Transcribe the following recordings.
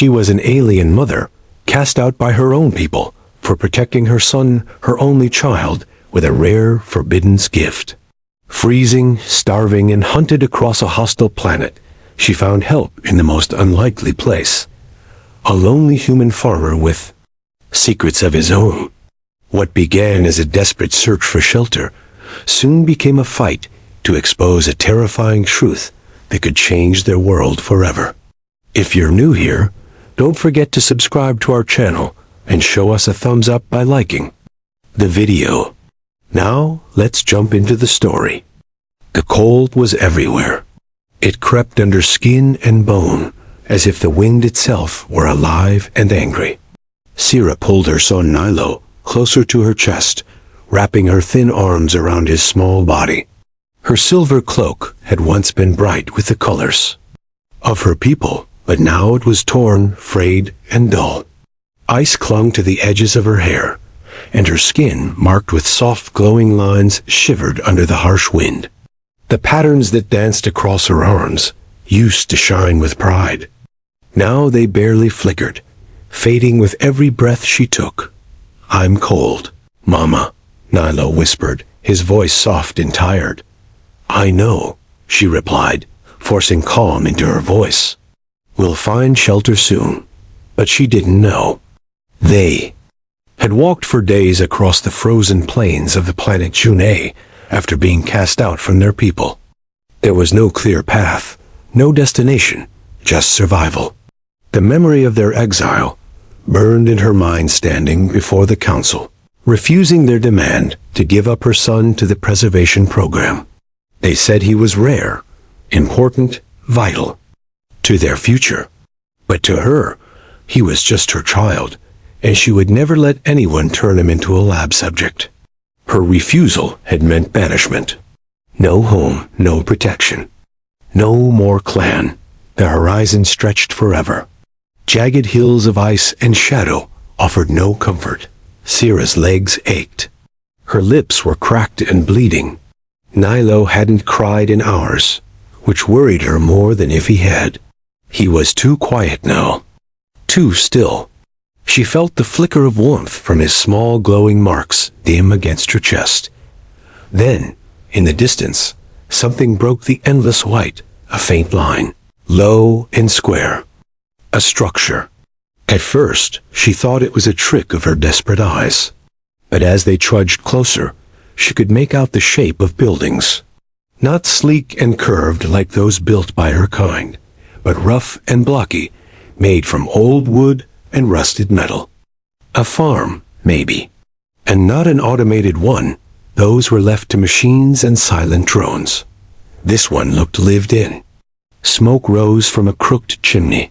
She was an alien mother, cast out by her own people for protecting her son, her only child, with a rare, forbidden gift. Freezing, starving, and hunted across a hostile planet, she found help in the most unlikely place. A lonely human farmer with secrets of his own. What began as a desperate search for shelter soon became a fight to expose a terrifying truth that could change their world forever. If you're new here, don't forget to subscribe to our channel and show us a thumbs up by liking the video. Now, let's jump into the story. The cold was everywhere. It crept under skin and bone, as if the wind itself were alive and angry. Sira pulled her son Nilo closer to her chest, wrapping her thin arms around his small body. Her silver cloak had once been bright with the colors of her people, but now it was torn, frayed, and dull. Ice clung to the edges of her hair, and her skin, marked with soft glowing lines, shivered under the harsh wind. The patterns that danced across her arms used to shine with pride. Now they barely flickered, fading with every breath she took. "I'm cold, Mama," Nilo whispered, his voice soft and tired. "I know," she replied, forcing calm into her voice. "We'll find shelter soon." But she didn't know. They had walked for days across the frozen plains of the planet June after being cast out from their people. There was no clear path, no destination, just survival. The memory of their exile burned in her mind, standing before the council, refusing their demand to give up her son to the preservation program. They said he was rare, important, vital to their future. But to her, he was just her child, and she would never let anyone turn him into a lab subject. Her refusal had meant banishment. No home, no protection. No more clan. The horizon stretched forever. Jagged hills of ice and shadow offered no comfort. Sira's legs ached. Her lips were cracked and bleeding. Nilo hadn't cried in hours, which worried her more than if he had. He was too quiet now. Too still. She felt the flicker of warmth from his small glowing marks dim against her chest. Then, in the distance, something broke the endless white, a faint line, low and square. A structure. At first, she thought it was a trick of her desperate eyes. But as they trudged closer, she could make out the shape of buildings. Not sleek and curved like those built by her kind, but rough and blocky, made from old wood and rusted metal. A farm, maybe. And not an automated one. Those were left to machines and silent drones. This one looked lived in. Smoke rose from a crooked chimney.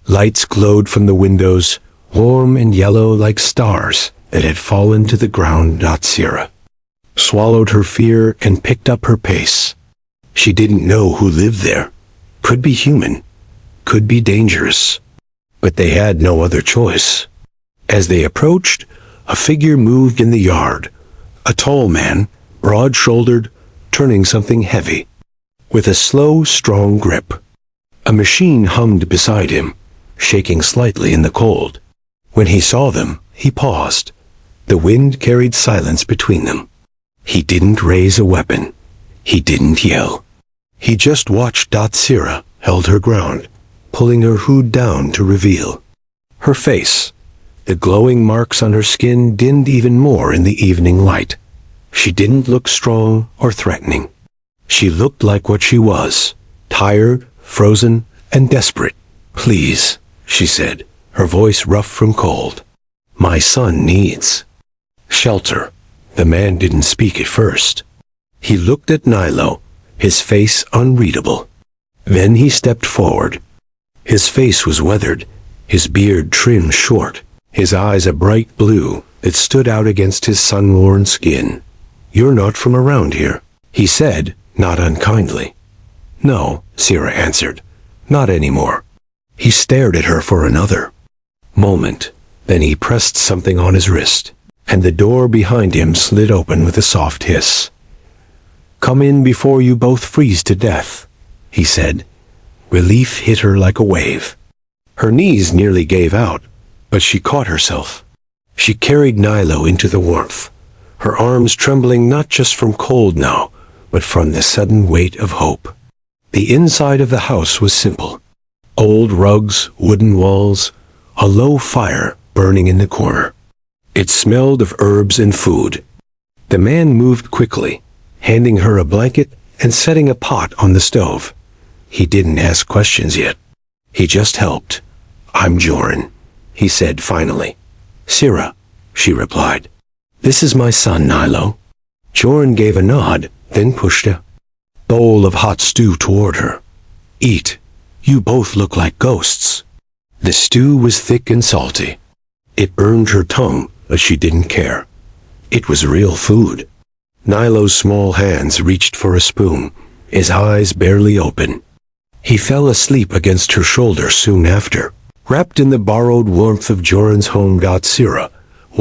Lights glowed from the windows, warm and yellow like stars that had fallen to the ground. Sira swallowed her fear and picked up her pace. She didn't know who lived there. Could be human, could be dangerous. But they had no other choice. As they approached, a figure moved in the yard. A tall man, broad-shouldered, turning something heavy, with a slow, strong grip. A machine hummed beside him, shaking slightly in the cold. When he saw them, he paused. The wind carried silence between them. He didn't raise a weapon. He didn't yell. He just watched. Sira held her ground, pulling her hood down to reveal her face. The glowing marks on her skin dimmed even more in the evening light. She didn't look strong or threatening. She looked like what she was, tired, frozen, and desperate. "Please," she said, her voice rough from cold. "My son needs shelter." The man didn't speak at first. He looked at Nilo, his face unreadable. Then he stepped forward. His face was weathered, his beard trimmed short, his eyes a bright blue that stood out against his sun-worn skin. "You're not from around here," he said, not unkindly. "No," Sira answered, "not anymore." He stared at her for another moment. Then he pressed something on his wrist, and the door behind him slid open with a soft hiss. "Come in before you both freeze to death," he said. Relief hit her like a wave. Her knees nearly gave out, but she caught herself. She carried Nilo into the warmth, her arms trembling not just from cold now, but from the sudden weight of hope. The inside of the house was simple. Old rugs, wooden walls, a low fire burning in the corner. It smelled of herbs and food. The man moved quickly, handing her a blanket and setting a pot on the stove. He didn't ask questions yet. He just helped. "I'm Joran," he said finally. "Sira," she replied. "This is my son, Nilo." Joran gave a nod, then pushed a bowl of hot stew toward her. "Eat. You both look like ghosts." The stew was thick and salty. It burned her tongue, but she didn't care. It was real food. Nilo's small hands reached for a spoon, his eyes barely open. He fell asleep against her shoulder soon after. Wrapped in the borrowed warmth of Joran's home, Sira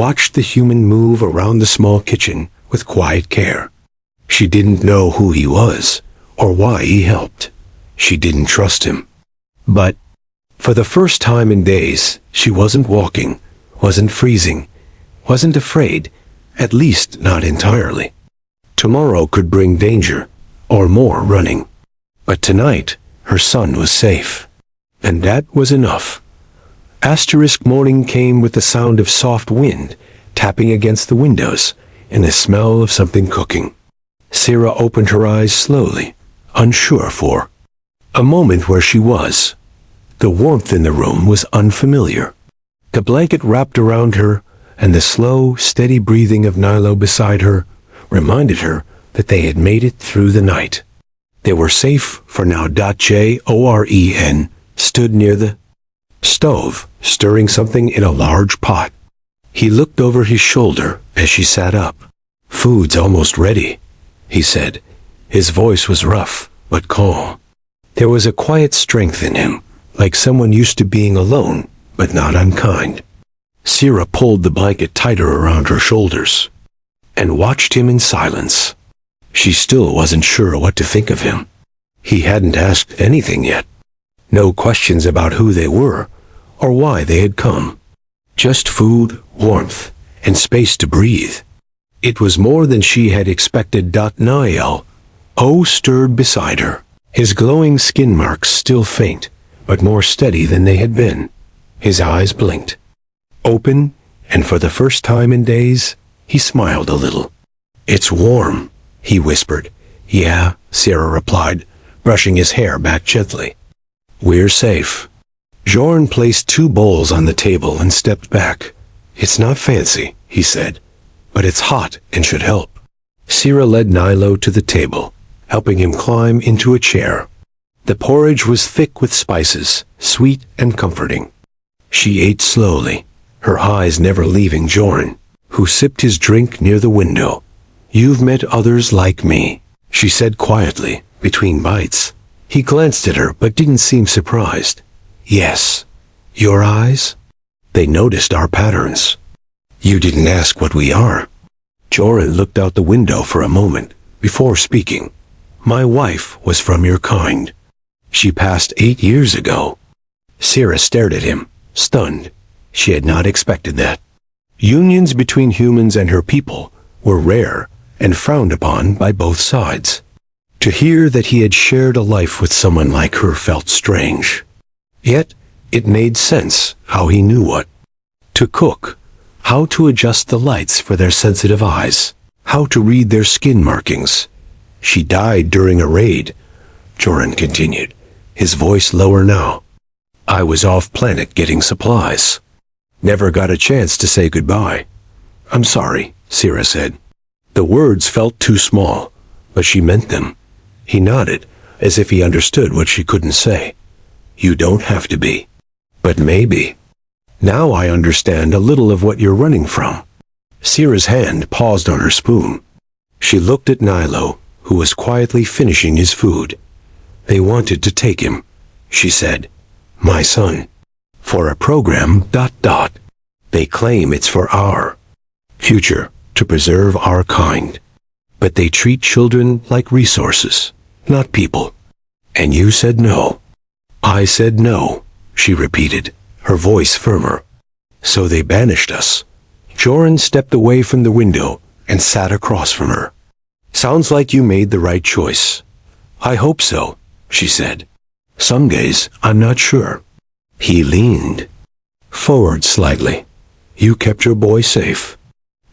watched the human move around the small kitchen with quiet care. She didn't know who he was, or why he helped. She didn't trust him. But, for the first time in days, she wasn't walking, wasn't freezing, wasn't afraid, at least not entirely. Tomorrow could bring danger, or more running. But tonight, her son was safe. And that was enough. Morning came with the sound of soft wind tapping against the windows and the smell of something cooking. Sira opened her eyes slowly, unsure for a moment where she was. The warmth in the room was unfamiliar. The blanket wrapped around her and the slow, steady breathing of Nilo beside her reminded her that they had made it through the night. They were safe for now. Joren stood near the stove, stirring something in a large pot. He looked over his shoulder as she sat up. "Food's almost ready," he said. His voice was rough, but calm. There was a quiet strength in him, like someone used to being alone, but not unkind. Sira pulled the blanket tighter around her shoulders and watched him in silence. She still wasn't sure what to think of him. He hadn't asked anything yet. No questions about who they were or why they had come. Just food, warmth, and space to breathe. It was more than she had expected. Nilo stirred beside her, his glowing skin marks still faint, but more steady than they had been. His eyes blinked, open, and for the first time in days, he smiled a little. "It's warm," he whispered. "Yeah," Sira replied, brushing his hair back gently. "We're safe." Joran placed 2 bowls on the table and stepped back. "It's not fancy," he said, "but it's hot and should help." Sira led Nilo to the table, helping him climb into a chair. The porridge was thick with spices, sweet and comforting. She ate slowly, her eyes never leaving Joran, who sipped his drink near the window. "You've met others like me," she said quietly, between bites. He glanced at her but didn't seem surprised. "Yes. Your eyes? They noticed our patterns." "You didn't ask what we are." Joran looked out the window for a moment before speaking. "My wife was from your kind. She passed 8 years ago." Sira stared at him, stunned. She had not expected that. Unions between humans and her people were rare and frowned upon by both sides. To hear that he had shared a life with someone like her felt strange. Yet, it made sense how he knew what to cook, how to adjust the lights for their sensitive eyes, how to read their skin markings. "She died during a raid," Joran continued, his voice lower now. "I was off-planet getting supplies. Never got a chance to say goodbye." "I'm sorry," Sira said. The words felt too small, but she meant them. He nodded, as if he understood what she couldn't say. "You don't have to be. But maybe. Now I understand a little of what you're running from." Sira's hand paused on her spoon. She looked at Nilo, who was quietly finishing his food. "They wanted to take him," she said. "My son. For a program, ... They claim it's for our future, to preserve our kind. But they treat children like resources, not people. And you said no." "I said no," she repeated, her voice firmer. So they banished us. Joran stepped away from the window and sat across from her. Sounds like you made the right choice. I hope so, she said. Some days I'm not sure. He leaned forward slightly. You kept your boy safe.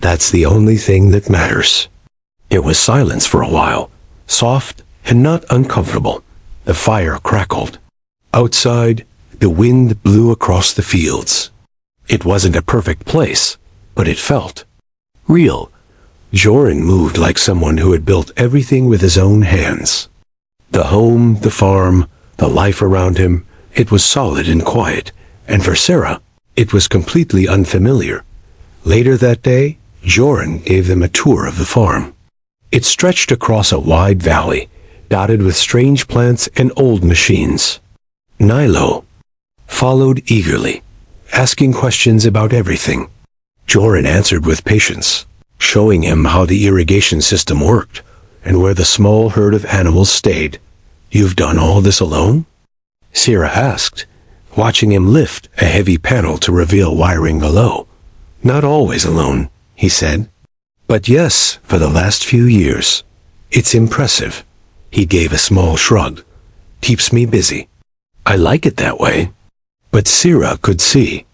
That's the only thing that matters. It was silence for a while, soft and not uncomfortable. The fire crackled. Outside, the wind blew across the fields. It wasn't a perfect place, but it felt real. Joran moved like someone who had built everything with his own hands. The home, the farm, the life around him, it was solid and quiet, and for Sarah, it was completely unfamiliar. Later that day, Joran gave them a tour of the farm. It stretched across a wide valley, dotted with strange plants and old machines. Nilo followed eagerly, asking questions about everything. Joran answered with patience, showing him how the irrigation system worked and where the small herd of animals stayed. You've done all this alone? Sarah asked, watching him lift a heavy panel to reveal wiring below. Not always alone, he said. But yes, for the last few years. It's impressive. He gave a small shrug. Keeps me busy. I like it that way. But Sarah could see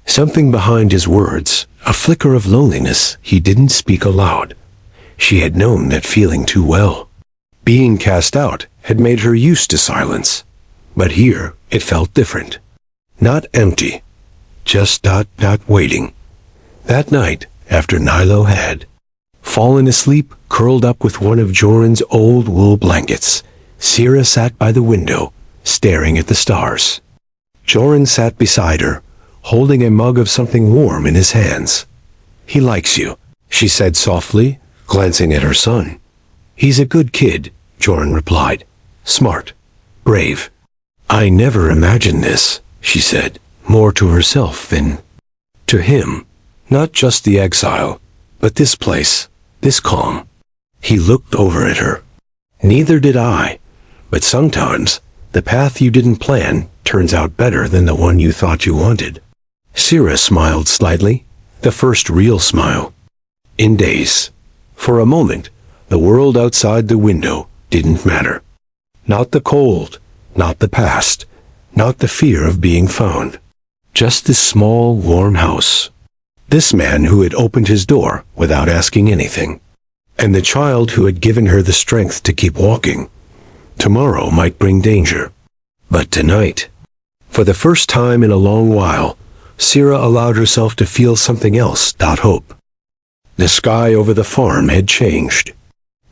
something behind his words, a flicker of loneliness he didn't speak aloud. She had known that feeling too well. Being cast out had made her used to silence. But here it felt different. Not empty. Just waiting. That night, after Nilo had fallen asleep, curled up with one of Joran's old wool blankets, Sarah sat by the window, staring at the stars. Joran sat beside her, holding a mug of something warm in his hands. He likes you, she said softly, glancing at her son. He's a good kid, Joran replied. Smart. Brave. I never imagined this, she said, more to herself than to him. Not just the exile, but this place, this calm. He looked over at her. Neither did I, but sometimes the path you didn't plan turns out better than the one you thought you wanted. Sarah smiled slightly, the first real smile in days. For a moment, the world outside the window didn't matter. Not the cold, not the past, not the fear of being found. Just this small, warm house. This man who had opened his door without asking anything. And the child who had given her the strength to keep walking. Tomorrow might bring danger. But tonight, for the first time in a long while, Sarah allowed herself to feel something else. Hope. The sky over the farm had changed.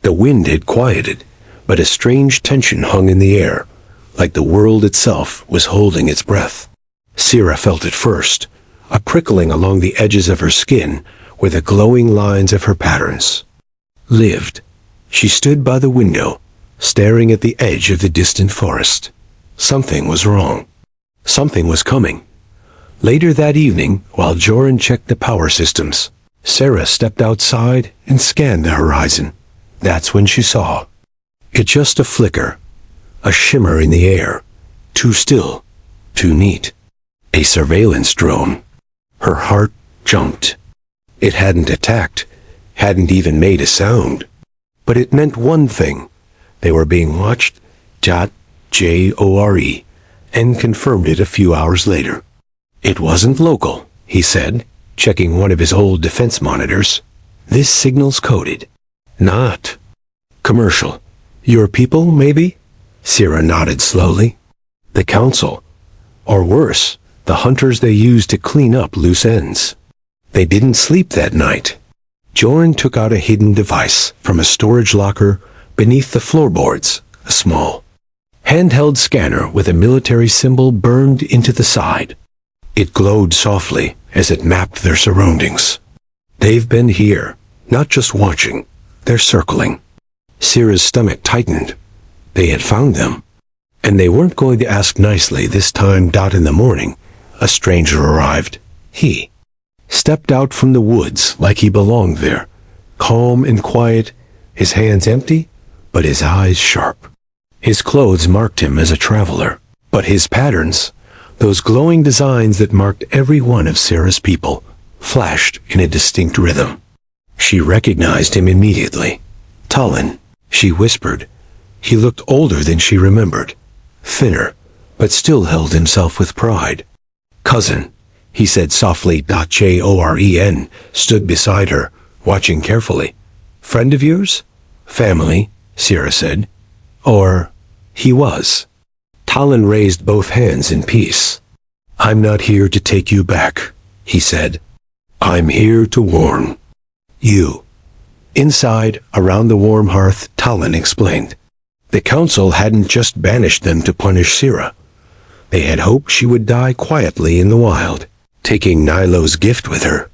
The wind had quieted, but a strange tension hung in the air, like the world itself was holding its breath. Sarah felt it first, a prickling along the edges of her skin where the glowing lines of her patterns lived. She stood by the window, staring at the edge of the distant forest. Something was wrong. Something was coming. Later that evening, while Joran checked the power systems, Sarah stepped outside and scanned the horizon. That's when she saw it, just a flicker, a shimmer in the air, too still, too neat. A surveillance drone. Her heart jumped. It hadn't attacked, hadn't even made a sound. But it meant one thing. They were being watched. Jore, and confirmed it a few hours later. It wasn't local, he said, checking one of his old defense monitors. This signal's coded. Not commercial. Your people, maybe? Sarah nodded slowly. The council. Or worse, the hunters they used to clean up loose ends. They didn't sleep that night. Joran took out a hidden device from a storage locker beneath the floorboards, a small handheld scanner with a military symbol burned into the side. It glowed softly as it mapped their surroundings. They've been here, not just watching, they're circling. Sarah's stomach tightened. They had found them. And they weren't going to ask nicely this time. In the morning, a stranger arrived. He stepped out from the woods like he belonged there, calm and quiet, his hands empty, but his eyes sharp. His clothes marked him as a traveler, but his patterns, Those glowing designs that marked every one of Sarah's people flashed in a distinct rhythm. She recognized him immediately. Talon, she whispered. He looked older than she remembered, thinner, but still held himself with pride. Cousin, he said softly. Joren stood beside her, watching carefully. Friend of yours? Family, Sarah said. Or, he was. Talon raised both hands in peace. I'm not here to take you back, he said. I'm here to warn you. Inside, around the warm hearth, Talon explained. The council hadn't just banished them to punish Sarah. They had hoped she would die quietly in the wild, taking Nilo's gift with her.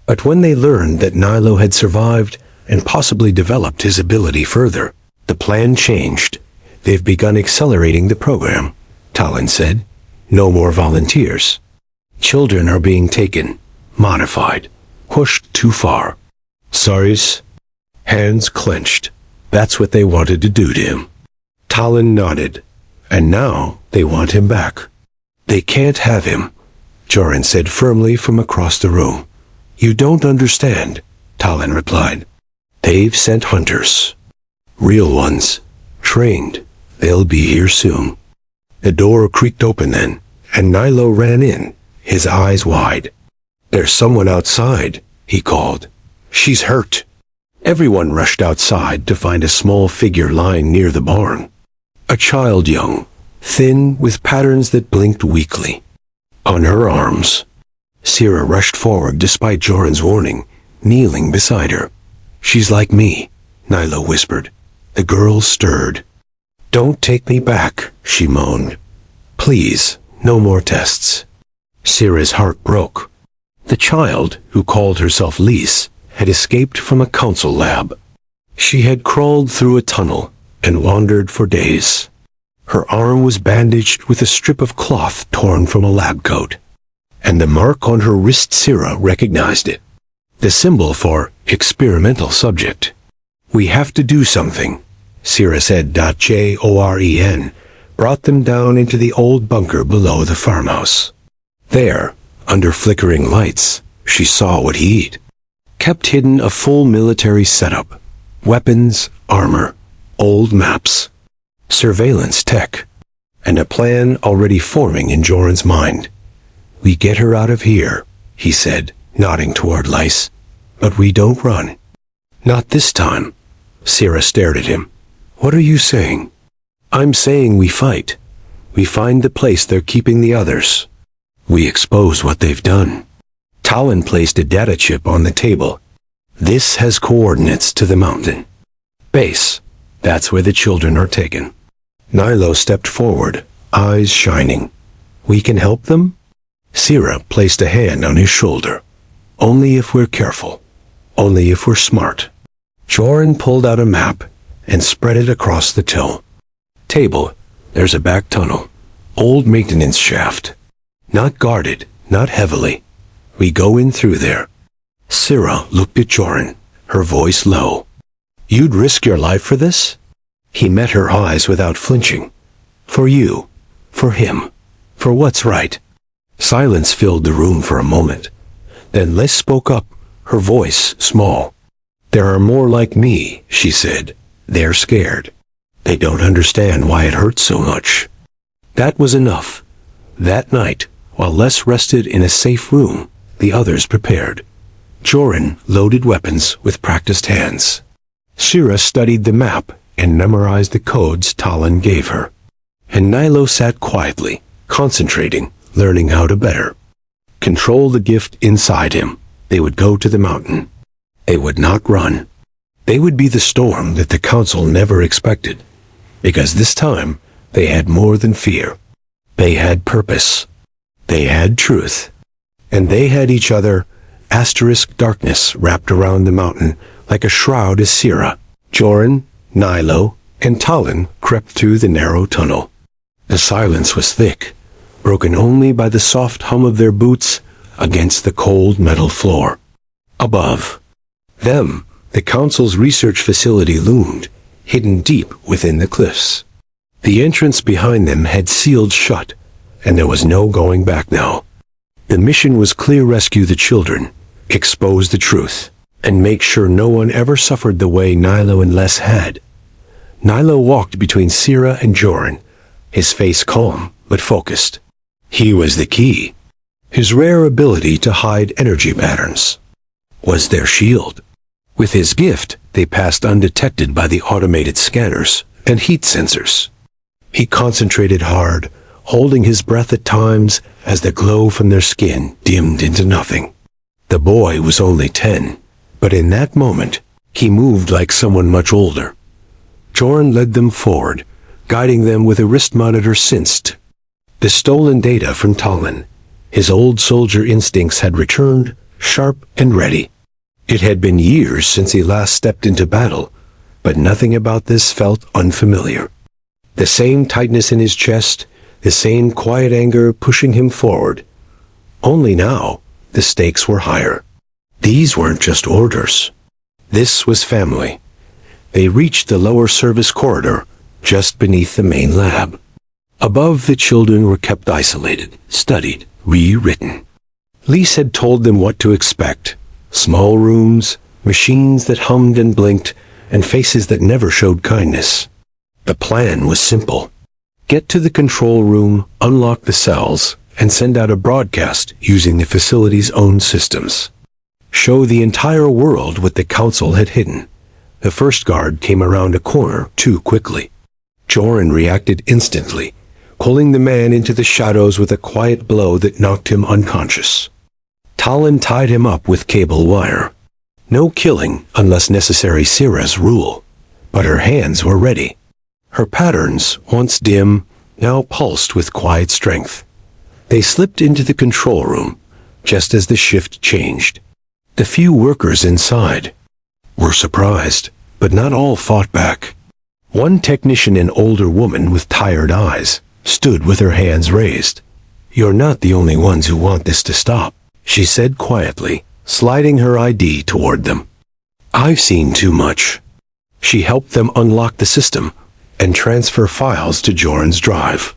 But when they learned that Nilo had survived and possibly developed his ability further, the plan changed. They've begun accelerating the program, Talon said. No more volunteers. Children are being taken, modified, pushed too far. Saris, hands clenched. That's what they wanted to do to him. Talon nodded. And now they want him back. They can't have him, Joren said firmly from across the room. You don't understand, Talon replied. They've sent hunters. Real ones. Trained. They'll be here soon. The door creaked open then, and Nilo ran in, his eyes wide. There's someone outside, he called. She's hurt. Everyone rushed outside to find a small figure lying near the barn. A child young, thin with patterns that blinked weakly. On her arms. Sarah rushed forward despite Joren's warning, kneeling beside her. She's like me, Nilo whispered. The girl stirred. Don't take me back, she moaned. Please, no more tests. Sarah's heart broke. The child, who called herself Lise, had escaped from a council lab. She had crawled through a tunnel and wandered for days. Her arm was bandaged with a strip of cloth torn from a lab coat, and the mark on her wrist Sarah recognized it. The symbol for experimental subject. We have to do something, Sarah said. Joren brought them down into the old bunker below the farmhouse. There, under flickering lights, she saw what he'd kept hidden: a full military setup, weapons, armor, old maps, surveillance tech, and a plan already forming in Joren's mind. We get her out of here, he said, nodding toward Lise. But we don't run. Not this time. Sarah stared at him. What are you saying? I'm saying we fight. We find the place they're keeping the others. We expose what they've done. Talon placed a data chip on the table. This has coordinates to the mountain base. That's where the children are taken. Nilo stepped forward, eyes shining. We can help them? Sarah placed a hand on his shoulder. Only if we're careful. Only if we're smart. Joren pulled out a map and spread it across the table. There's a back tunnel. Old maintenance shaft. Not guarded, not heavily. We go in through there. Sarah looked at Joren, her voice low. You'd risk your life for this? He met her eyes without flinching. For you. For him. For what's right. Silence filled the room for a moment. Then Liz spoke up, her voice small. There are more like me, she said. They're scared. They don't understand why it hurts so much. That was enough. That night, while Les rested in a safe room, the others prepared. Joren loaded weapons with practiced hands. Sarah studied the map and memorized the codes Talon gave her. And Nilo sat quietly, concentrating, learning how to better control the gift inside him. They would go to the mountain. They would not run. They would be the storm that the council never expected, because this time they had more than fear. They had purpose. They had truth. And they had each other. Darkness wrapped around the mountain like a shroud as Sarah, Joren, Nilo, and Talon crept through the narrow tunnel. The silence was thick, broken only by the soft hum of their boots against the cold metal floor. Above them, the council's research facility loomed, hidden deep within the cliffs. The entrance behind them had sealed shut, and there was no going back now. The mission was clear: rescue the children, expose the truth, and make sure no one ever suffered the way Nilo and Les had. Nilo walked between Sira and Joran, his face calm but focused. He was the key. His rare ability to hide energy patterns was their shield. With his gift, they passed undetected by the automated scanners and heat sensors. He concentrated hard, holding his breath at times as the glow from their skin dimmed into nothing. The boy was only 10, but in that moment, he moved like someone much older. Joran led them forward, guiding them with a wrist monitor sensed the stolen data from Talon. His old soldier instincts had returned, sharp and ready. It had been years since he last stepped into battle, but nothing about this felt unfamiliar. The same tightness in his chest, the same quiet anger pushing him forward. Only now, the stakes were higher. These weren't just orders. This was family. They reached the lower service corridor, just beneath the main lab. Above, the children were kept isolated, studied, rewritten. Lise had told them what to expect. Small rooms, machines that hummed and blinked, and faces that never showed kindness. The plan was simple. Get to the control room, unlock the cells, and send out a broadcast using the facility's own systems. Show the entire world what the Council had hidden. The first guard came around a corner too quickly. Joran reacted instantly, pulling the man into the shadows with a quiet blow that knocked him unconscious. Talon tied him up with cable wire. No killing unless necessary, Sira's rule, but her hands were ready. Her patterns, once dim, now pulsed with quiet strength. They slipped into the control room, just as the shift changed. The few workers inside were surprised, but not all fought back. One technician, an older woman with tired eyes, stood with her hands raised. "You're not the only ones who want this to stop," she said quietly, sliding her ID toward them. "I've seen too much." She helped them unlock the system and transfer files to Joran's drive.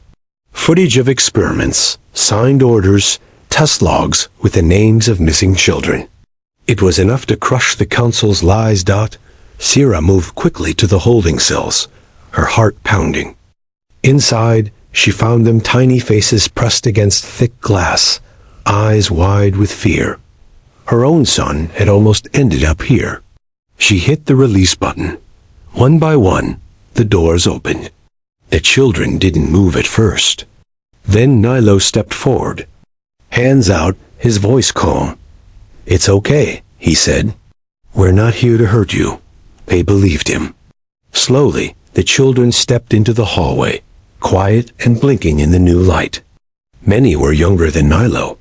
Footage of experiments, signed orders, test logs with the names of missing children. It was enough to crush the Council's lies. Sira moved quickly to the holding cells, her heart pounding. Inside, she found them tiny faces pressed against thick glass, eyes wide with fear. Her own son had almost ended up here. She hit the release button. One by one, the doors opened. The children didn't move at first. Then Nilo stepped forward. Hands out, his voice calm. "It's okay," he said. "We're not here to hurt you." They believed him. Slowly, the children stepped into the hallway, quiet and blinking in the new light. Many were younger than Nilo.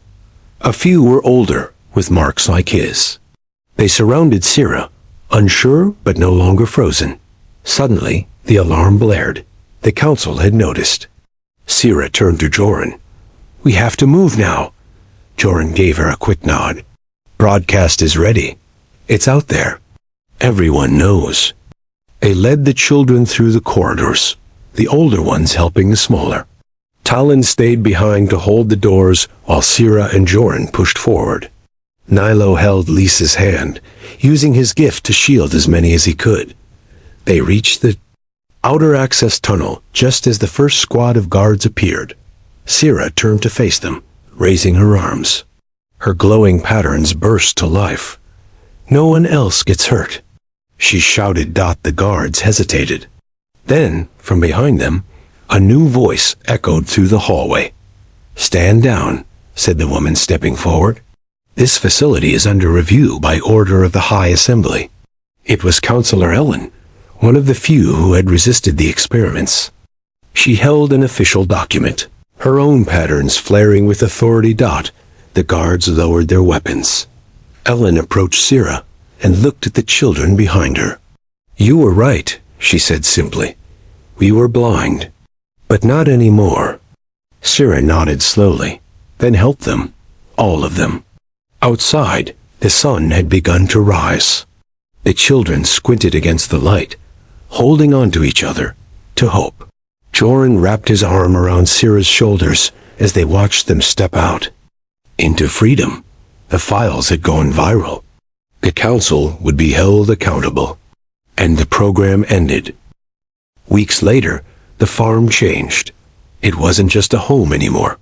A few were older, with marks like his. They surrounded Sira, unsure but no longer frozen. Suddenly, the alarm blared. The Council had noticed. Sira turned to Joran. "We have to move now." Joran gave her a quick nod. "Broadcast is ready. It's out there. Everyone knows." They led the children through the corridors, the older ones helping the smaller. Talon stayed behind to hold the doors while Sira and Joran pushed forward. Nilo held Lisa's hand, using his gift to shield as many as he could. They reached the outer access tunnel just as the first squad of guards appeared. Sira turned to face them, raising her arms. Her glowing patterns burst to life. "No one else gets hurt," she shouted. The guards hesitated. Then, from behind them, a new voice echoed through the hallway. "Stand down," said the woman, stepping forward. "This facility is under review by order of the High Assembly." It was Counselor Ellen, one of the few who had resisted the experiments. She held an official document, her own patterns flaring with authority. The guards lowered their weapons. Ellen approached Sira and looked at the children behind her. "You were right," she said simply. "We were blind, but not anymore." Sira nodded slowly, then helped them, all of them. Outside, the sun had begun to rise. The children squinted against the light, holding on to each other, to hope. Joran wrapped his arm around Sira's shoulders, as they watched them step out into freedom. The files had gone viral. The council would be held accountable, and the program ended. Weeks later, the farm changed. It wasn't just a home anymore.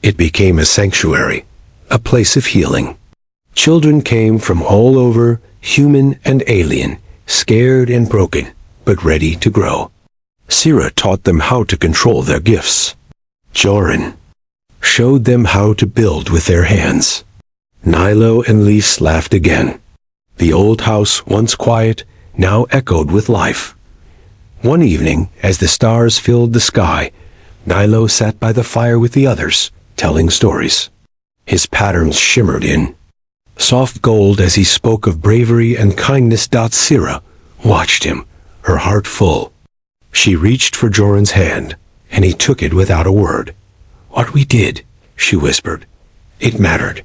It became a sanctuary, a place of healing. Children came from all over, human and alien, scared and broken, but ready to grow. Sira taught them how to control their gifts. Joran showed them how to build with their hands. Nilo and Lise laughed again. The old house, once quiet, now echoed with life. One evening, as the stars filled the sky, Nilo sat by the fire with the others, telling stories. His patterns shimmered in soft gold as he spoke of bravery and kindness. Sira watched him, her heart full. She reached for Joran's hand, and he took it without a word. "What we did," she whispered. "It mattered."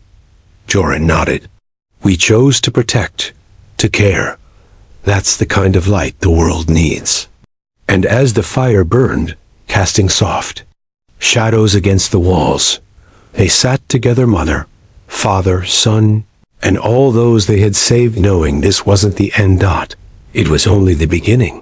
Joran nodded. "We chose to protect, to care. That's the kind of light the world needs." And as the fire burned, casting soft shadows against the walls, they sat together, mother, father, son, and all those they had saved, knowing this wasn't the end. It was only the beginning.